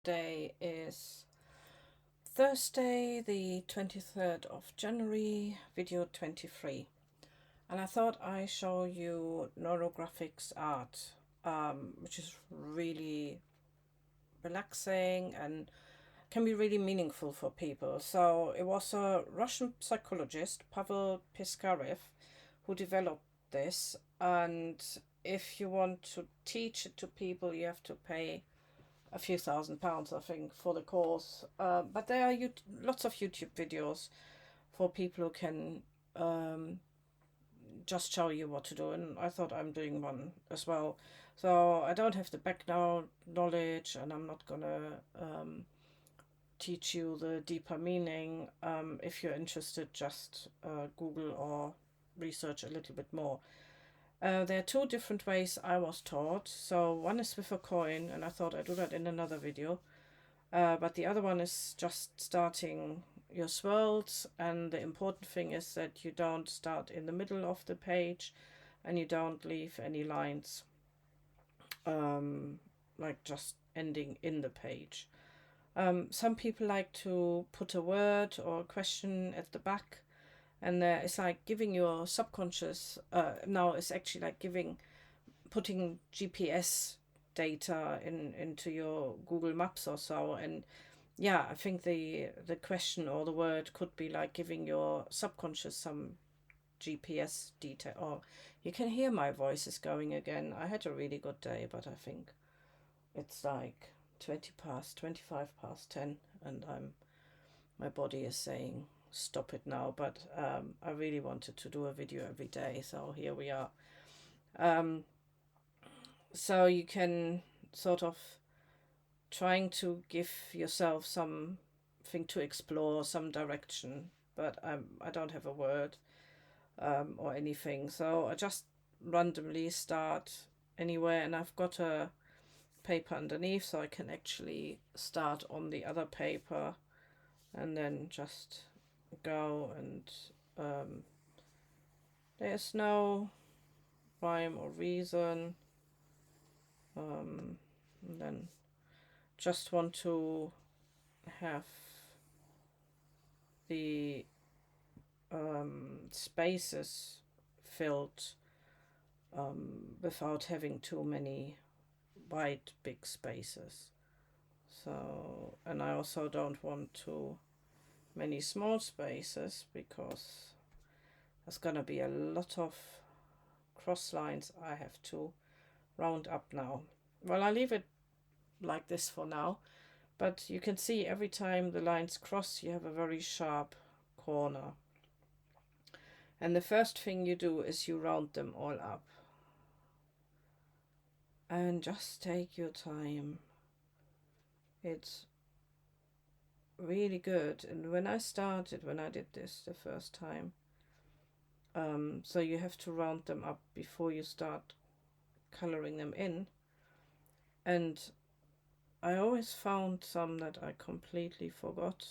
Today is Thursday, the 23rd of January, video 23. And I thought I show you Neurographics art, which is really relaxing and can be really meaningful for people. So it was a Russian psychologist, Pavel Piskarev, who developed this. And if you want to teach it to people, you have to pay a few £1,000, I think, for the course. But there are lots of YouTube videos for people who can just show you what to do, and I thought I'm doing one as well. So I don't have the background knowledge, and I'm not gonna teach you the deeper meaning. If you're interested, just Google or research a little bit more. There are two different ways I was taught. So one is with a coin, and I thought I'd do that in another video. But the other one is just starting your swirls, and the important thing is that you don't start in the middle of the page and you don't leave any lines like just ending in the page. Some people like to put a word or a question at the back, and it's like giving your subconscious now it's actually like putting GPS data into your Google Maps or so. And yeah, I think the question or the word could be like giving your subconscious some GPS detail. Or you can hear my voice is going again. I had a really good day, but I think it's like 25 past 10, and my body is saying stop it now. But I really wanted to do a video every day, so here we are. So you can sort of trying to give yourself something to explore, some direction, but I don't have a word or anything, so I just randomly start anywhere, and I've got a paper underneath, so I can actually start on the other paper and then just go. And there's no rhyme or reason, and then just want to have the spaces filled without having too many wide big spaces. So, and I also don't want too many small spaces, because there's gonna be a lot of cross lines I have to round up now. Well, I leave it like this for now, but you can see every time the lines cross you have a very sharp corner, and the first thing you do is you round them all up, and just take your time. It's really good. And when I did this the first time, so you have to round them up before you start coloring them in, and I always found some that I completely forgot.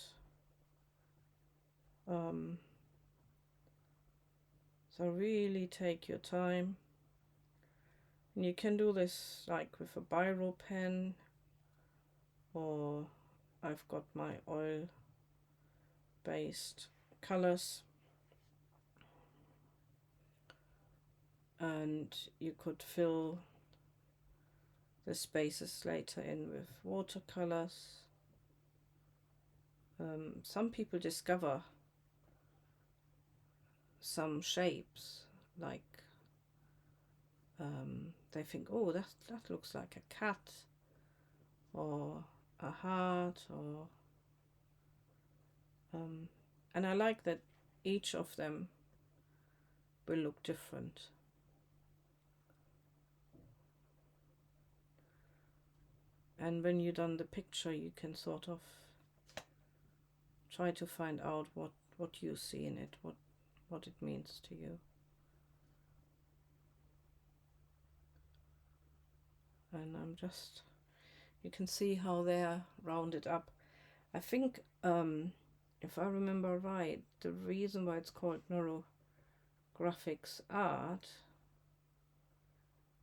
So really take your time. And you can do this like with a biro pen, or I've got my oil based colors, and you could fill the spaces later in with watercolors. Some people discover some shapes, like they think, oh, that looks like a cat or a heart, or and I like that each of them will look different. And when you've done the picture, you can sort of try to find out what you see in it, what it means to you. And you can see how they're rounded up. I think, if I remember right, the reason why it's called Neurographics art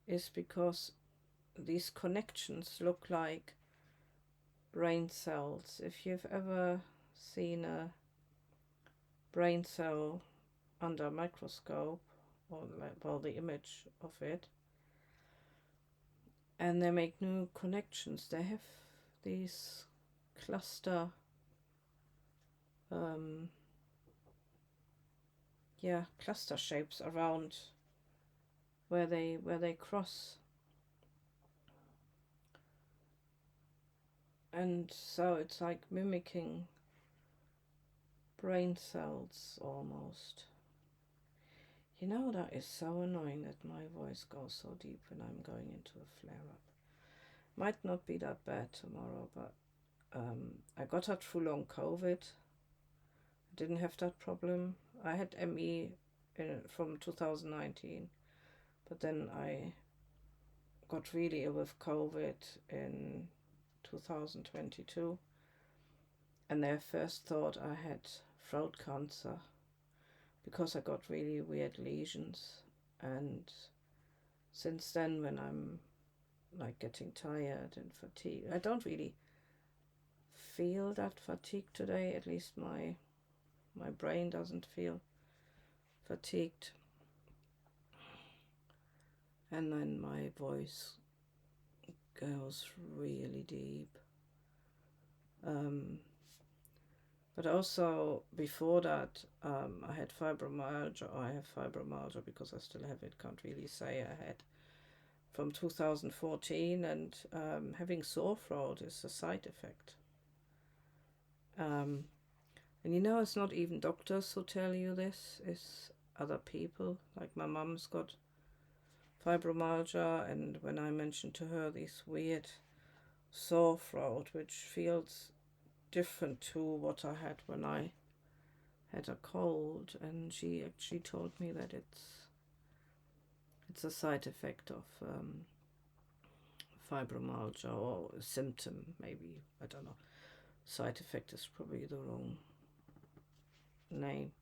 is because these connections look like brain cells. If you've ever seen a brain cell under a microscope, or well, the image of it, and they make new connections, they have these cluster cluster shapes around where they cross. And so it's like mimicking brain cells almost. You know, that is so annoying that my voice goes so deep when I'm going into a flare-up. Might not be that bad tomorrow, but I got that through long COVID. I didn't have that problem. I had ME from 2019, but then I got really ill with COVID in 2022, and they first thought I had throat cancer because I got really weird lesions. And since then, when I'm like getting tired and fatigued, I don't really feel that fatigue today. At least my brain doesn't feel fatigued, and then my voice goes really deep. But also before that, I had fibromyalgia. I have fibromyalgia because I still have it. Can't really say I had from 2014, and having sore throat is a side effect. And you know, it's not even doctors who tell you this, it's other people. Like my mum's got fibromyalgia, and when I mentioned to her this weird sore throat, which feels different to what I had when I had a cold, and she actually told me that it's a side effect of fibromyalgia, or a symptom, maybe, I don't know. Side effect is probably the wrong name.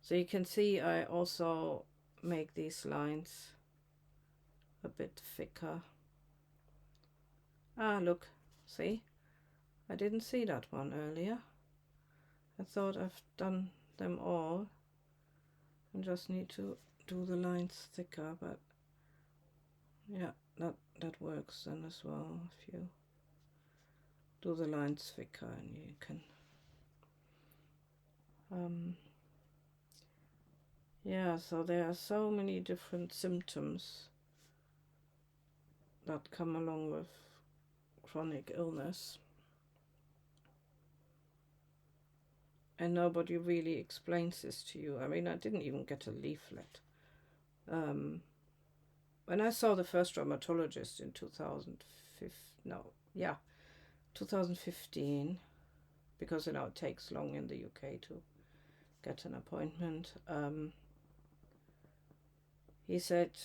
So you can see I also make these lines a bit thicker. Ah, look, see? I didn't see that one earlier. I thought I've done them all and just need to do the lines thicker, but yeah, that works then as well. If you do the lines thicker, and you can yeah, so there are so many different symptoms that come along with chronic illness, and nobody really explains this to you. I mean, I didn't even get a leaflet. When I saw the first rheumatologist in 2015, because you know it takes long in the UK to get an appointment, he said,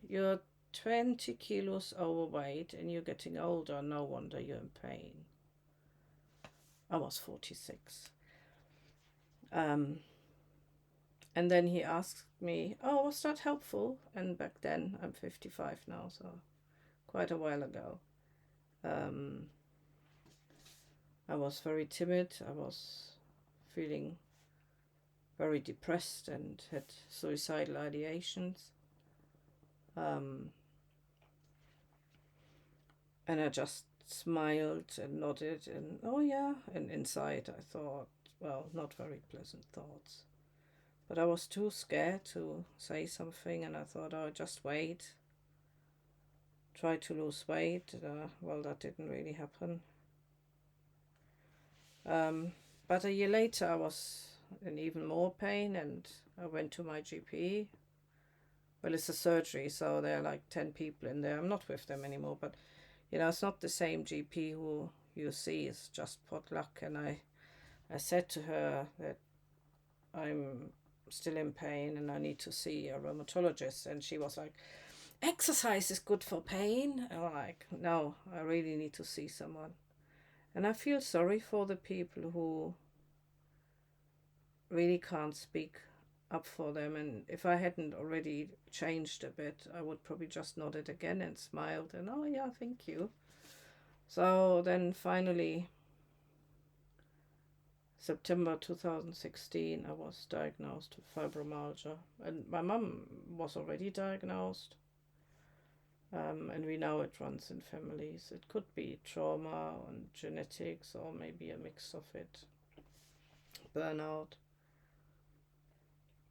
"You're 20 kilos overweight and you're getting older, no wonder you're in pain." I was 46. And then he asked me, "Oh, was that helpful?" And back then, I'm 55 now, so quite a while ago. I was very timid. I was feeling very depressed and had suicidal ideations. And I just smiled and nodded, and oh yeah, and inside I thought, well, not very pleasant thoughts. But I was too scared to say something, and I thought, oh, just wait. Try to lose weight. Well, that didn't really happen. But a year later, I was in even more pain, and I went to my GP. Well, it's a surgery, so there are like 10 people in there. I'm not with them anymore, but you know, it's not the same GP who you see. It's just potluck. And I said to her that I'm still in pain and I need to see a rheumatologist, and she was like, "Exercise is good for pain." And I'm like, "No, I really need to see someone." And I feel sorry for the people who really can't speak up for them. And if I hadn't already changed a bit, I would probably just nodded again and smiled and, "Oh yeah, thank you." So then finally, September 2016, I was diagnosed with fibromyalgia. And my mum was already diagnosed. And we know it runs in families. It could be trauma and genetics, or maybe a mix of it. Burnout.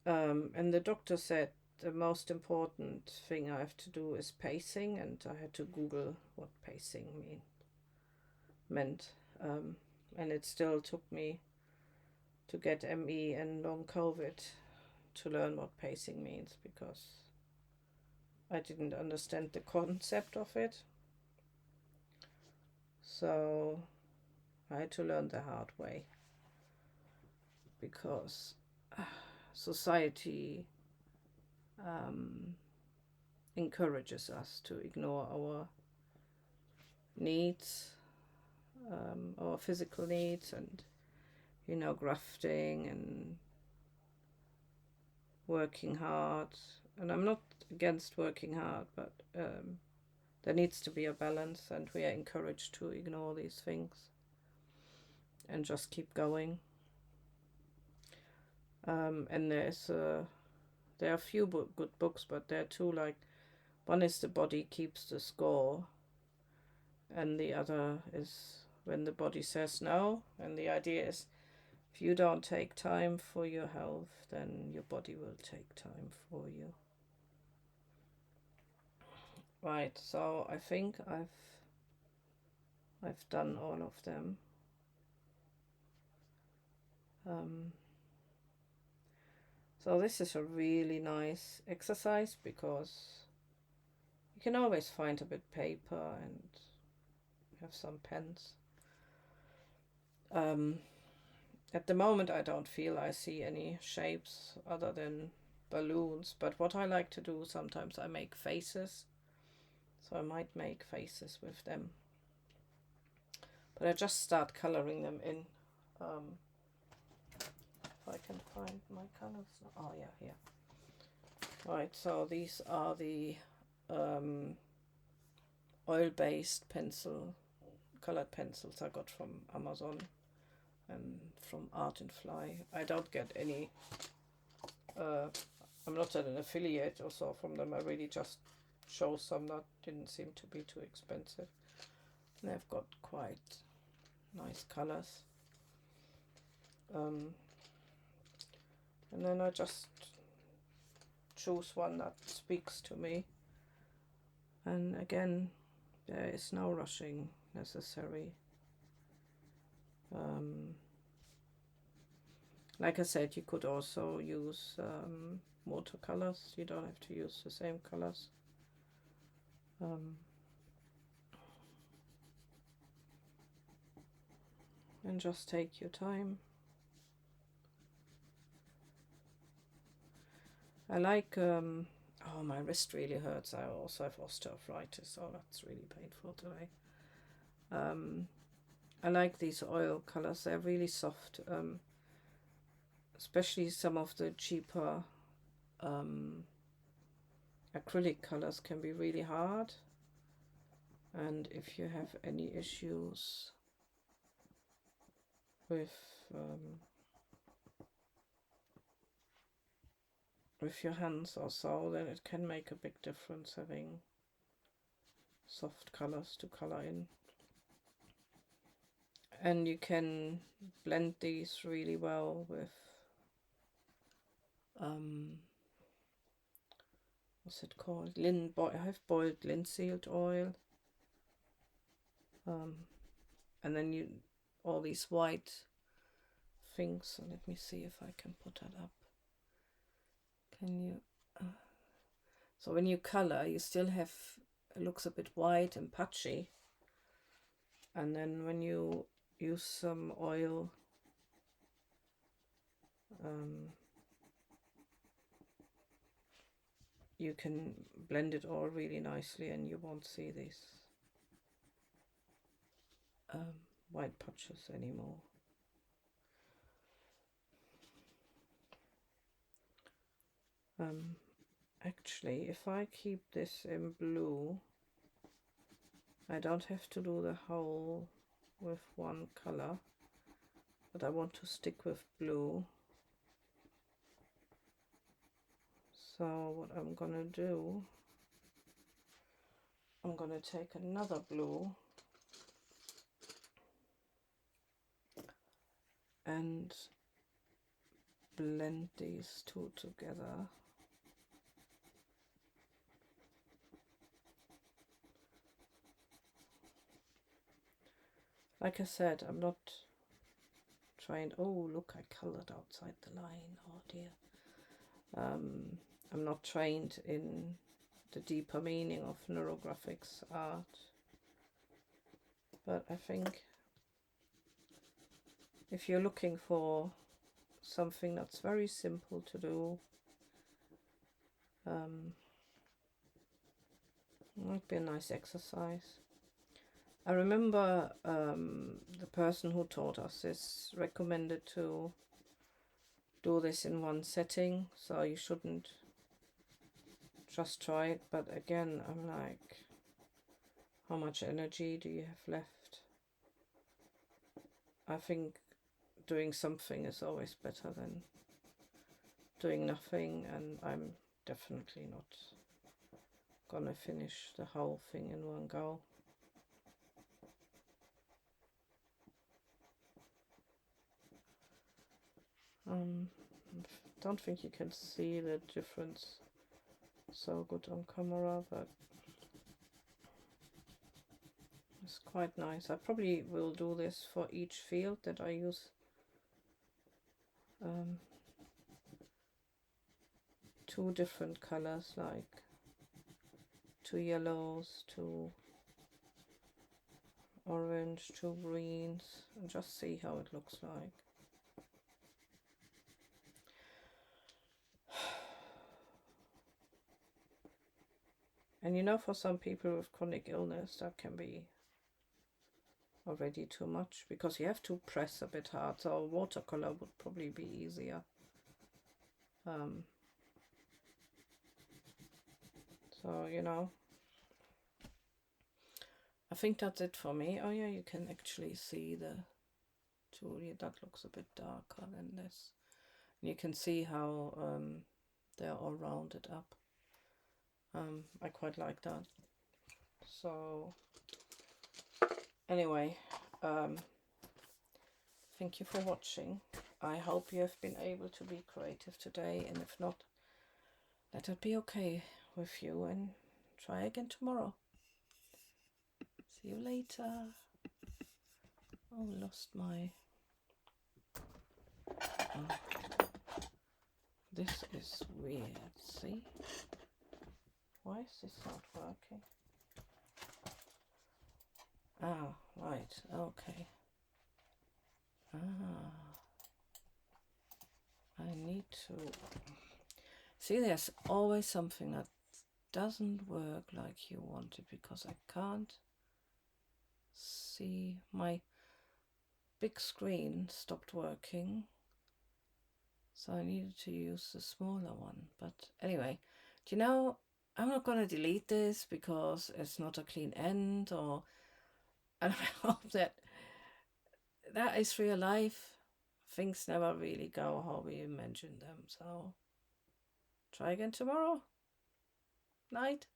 And the doctor said the most important thing I have to do is pacing, and I had to Google what pacing meant. And it still took me to get ME and long COVID to learn what pacing means, because I didn't understand the concept of it. So I had to learn the hard way, because society encourages us to ignore our needs, our physical needs, and grafting and working hard. And I'm not against working hard, but there needs to be a balance, and we are encouraged to ignore these things and just keep going. And there are a few good books, but there are two, like, one is The Body Keeps the Score, and the other is When the Body Says No. And the idea is, if you don't take time for your health, then your body will take time for you. Right, so I think I've done all of them. So this is a really nice exercise, because you can always find a bit of paper and have some pens. At the moment I don't feel I see any shapes other than balloons, but what I like to do, sometimes I make faces, so I might make faces with them. But I just start coloring them in. If I can find my colors. Oh yeah, here. Right, so these are the oil-based colored pencils I got from Amazon and from Art and Fly. I don't get any, I'm not an affiliate or so from them. I really just chose some that didn't seem to be too expensive. And they've got quite nice colors. And then I just choose one that speaks to me. And again, there is no rushing necessary. Like I said, you could also use watercolors. You don't have to use the same colors. And just take your time. I like, oh, my wrist really hurts. I also have osteoarthritis, so that's really painful today. I like these oil colors. They're really soft. Especially some of the cheaper acrylic colors can be really hard. And if you have any issues with your hands or so, then it can make a big difference having soft colors to color in. And you can blend these really well with what's it called? I have boiled linseed oil. And then all these white things. So let me see if I can put that up. Can you? So when you color, you still have, it looks a bit white and patchy. And then when you use some oil, you can blend it all really nicely, and you won't see these white patches anymore. Actually, if I keep this in blue, I don't have to do the whole with one color, but I want to stick with blue. So what I'm gonna do, I'm gonna take another blue and blend these two together. Like I said, I'm not trying, oh look, I colored outside the line, oh dear. I'm not trained in the deeper meaning of neurographics art, but I think if you're looking for something that's very simple to do, might be a nice exercise. I remember the person who taught us this recommended to do this in one setting, so you shouldn't just try it. But again, I'm like, how much energy do you have left? I think doing something is always better than doing nothing, and I'm definitely not gonna finish the whole thing in one go. Don't think you can see the difference so good on camera, but it's quite nice. I probably will do this for each field that I use. Two different colors, like 2 yellows, 2 orange, 2 greens, and just see how it looks like. And you know, for some people with chronic illness, that can be already too much, because you have to press a bit hard, so watercolor would probably be easier. So, you know, I think that's it for me. Oh yeah, you can actually see the two. That looks a bit darker than this. And you can see how they're all rounded up. I quite like that. So anyway, thank you for watching. I hope you have been able to be creative today, and if not, let it be okay with you, and try again tomorrow. See you later. Oh, lost my... Oh. This is weird, see? Why is this not working? Ah, right, okay. I need to... See, there's always something that doesn't work like you want it, because I can't see. My big screen stopped working, so I needed to use the smaller one. But anyway, do you know, I'm not going to delete this because it's not a clean end, or... And I hope that is real life. Things never really go how we imagine them. So try again tomorrow. Night.